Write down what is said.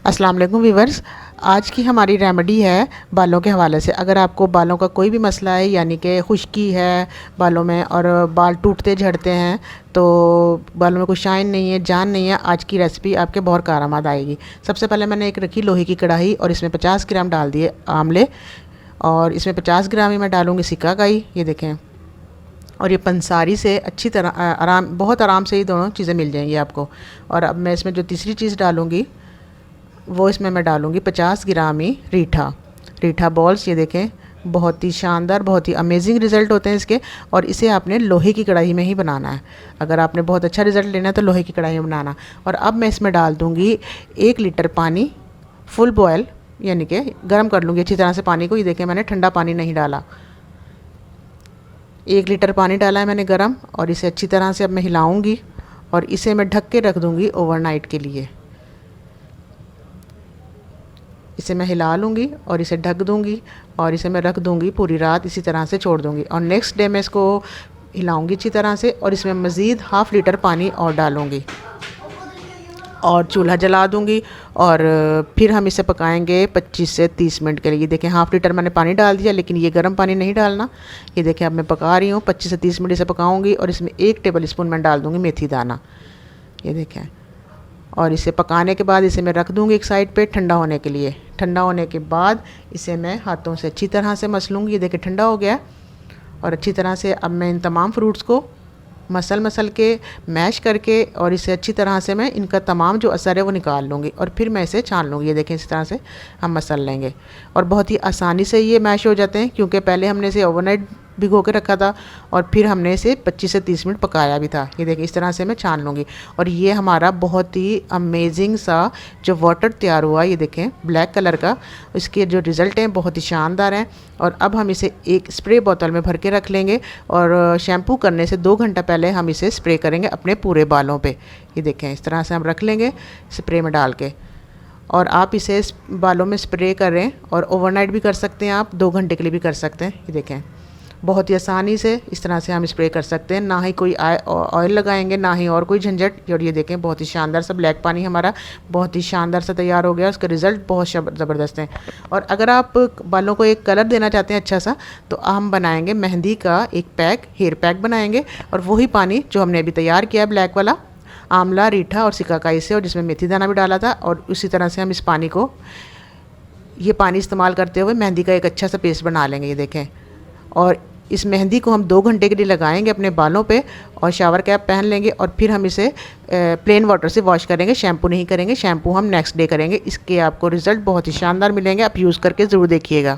अस्सलाम वालेकुम व्यूवर्स। आज की हमारी रेमेडी है बालों के हवाले से। अगर आपको बालों का कोई भी मसला है, यानी कि खुश्की है बालों में और बाल टूटते झड़ते हैं, तो बालों में कोई शाइन नहीं है, जान नहीं है, आज की रेसिपी आपके बहुत कारआमद आएगी। सबसे पहले मैंने एक रखी लोहे की कढ़ाई और इसमें 50 ग्राम डाल दिए आंवले, और इसमें 50 ग्राम ही मैं डालूँगी सिकाकाई। ये देखें, और ये पंसारी से अच्छी तरह बहुत आराम से ये दोनों चीज़ें मिल जाएंगी आपको। और अब मैं इसमें जो तीसरी चीज़ डालूँगी वो इसमें मैं डालूँगी 50 ग्राम ही रीठा बॉल्स। ये देखें, बहुत ही शानदार, बहुत ही अमेजिंग रिज़ल्ट होते हैं इसके। और इसे आपने लोहे की कढ़ाई में ही बनाना है। अगर आपने बहुत अच्छा रिज़ल्ट लेना है तो लोहे की कढ़ाई में बनाना। और अब मैं इसमें डाल दूँगी 1 लीटर पानी, फुल बॉयल, यानी कि गर्म कर लूँगी अच्छी तरह से पानी को। ये देखें, मैंने ठंडा पानी नहीं डाला, 1 लीटर पानी डाला है मैंने गर्म। और इसे अच्छी तरह से अब मैं हिलाऊँगी और इसे मैं ढक के रख दूँगी ओवरनाइट के लिए। इसे मैं हिला लूँगी और इसे ढक दूँगी और इसे मैं रख दूँगी पूरी रात, इसी तरह से छोड़ दूँगी। और नेक्स्ट डे मैं इसको हिलाऊँगी अच्छी तरह से और इसमें मज़ीद ½ लीटर पानी और डालूँगी और चूल्हा जला दूँगी। और फिर हम इसे पकाएंगे 25 से 30 मिनट के लिए। देखें, ½ लीटर मैंने पानी डाल दिया, लेकिन ये गर्म पानी नहीं डालना। ये देखें, अब मैं पका रही हूँ, 25 से 30 मिनट इसे पकाऊँगी। और इसमें 1 टेबल स्पून मैं डाल दूँगी मेथी दाना। ये देखें, और इसे पकाने के बाद इसे मैं रख दूँगी एक साइड पे ठंडा होने के लिए। ठंडा होने के बाद इसे मैं हाथों से अच्छी तरह से मस लूँगी। ये देखिए, ठंडा हो गया। और अच्छी तरह से अब मैं इन तमाम फ्रूट्स को मसल के मैश करके और इसे अच्छी तरह से मैं इनका तमाम जो असर है वो निकाल लूँगी और फिर मैं इसे छान लूँगी। ये देखें, इस तरह से हम मसल लेंगे और बहुत ही आसानी से ये मैश हो जाते हैं, क्योंकि पहले हमने इसे ओवरनाइट भिगो के रखा था और फिर हमने इसे 25 से 30 मिनट पकाया भी था। ये देखिए, इस तरह से मैं छान लूँगी और ये हमारा बहुत ही अमेजिंग सा जो वाटर तैयार हुआ। ये देखें, ब्लैक कलर का, इसके जो रिज़ल्ट हैं बहुत ही शानदार हैं। और अब हम इसे एक स्प्रे बोतल में भर के रख लेंगे और शैम्पू करने से 2 घंटा पहले हम इसे स्प्रे करेंगे अपने पूरे बालों पे। ये देखें, इस तरह से हम रख लेंगे स्प्रे में डाल के। और आप इसे बालों में स्प्रे करें और ओवरनाइट भी कर सकते हैं, आप 2 घंटे के लिए भी कर सकते हैं। ये देखें, बहुत ही आसानी से इस तरह से हम स्प्रे कर सकते हैं, ना ही कोई ऑयल लगाएंगे, ना ही और कोई झंझट। और ये देखें, बहुत ही शानदार सा ब्लैक पानी हमारा बहुत ही शानदार सा तैयार हो गया। उसका रिज़ल्ट बहुत ज़बरदस्त है। और अगर आप बालों को एक कलर देना चाहते हैं अच्छा सा, तो हम बनाएंगे मेहंदी का एक पैक, हेयर पैक बनाएंगे। और वही पानी जो हमने अभी तैयार किया है ब्लैक वाला, आंवला, रीठा और सिकाकाई से, और जिसमें मेथी दाना भी डाला था, और उसी तरह से हम इस पानी को, ये पानी इस्तेमाल करते हुए मेहंदी का एक अच्छा सा पेस्ट बना लेंगे। ये देखें, और इस मेहंदी को हम 2 घंटे के लिए लगाएंगे अपने बालों पे और शावर कैप पहन लेंगे। और फिर हम इसे प्लेन वाटर से वॉश करेंगे, शैम्पू नहीं करेंगे। शैम्पू हम नेक्स्ट डे करेंगे। इसके आपको रिज़ल्ट बहुत ही शानदार मिलेंगे, आप यूज़ करके ज़रूर देखिएगा।